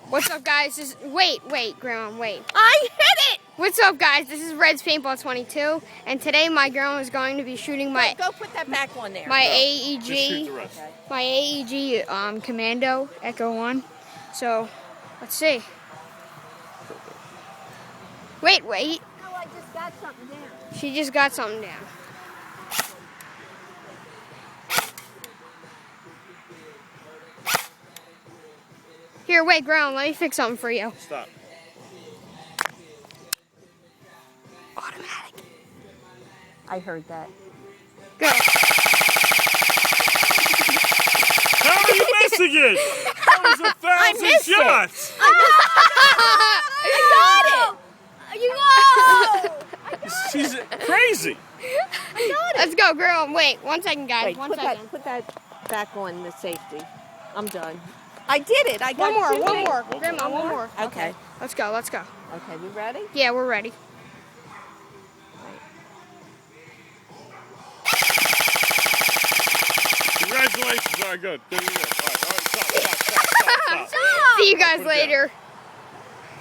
What's up, guys? Wait, Grandma, wait. I hit it! What's up, guys? This is Red's Paintball 22, and today my grandma is going to be shooting my Go put that back on there. my Just shoot AEG, the rest. my AEG Commando Echo 1. So, let's see. Wait. No, I just got something down. She just got something down. Here, wait, Grandma, let me fix something for you. Stop. Automatic. I heard that. Go. How are you missing it? That was 1,000 missed it. shots. I got it! She's crazy. Let's go, Grandma. Wait, 1 second, guys. Wait, One put second. that back on the safety. I'm done. I did it. I got One two more. things. Grandma, one more. Okay. Let's go. Okay, we ready? Yeah, we're ready. Congratulations. All right, good. There you go. All right, stop. See you guys Put it down. later.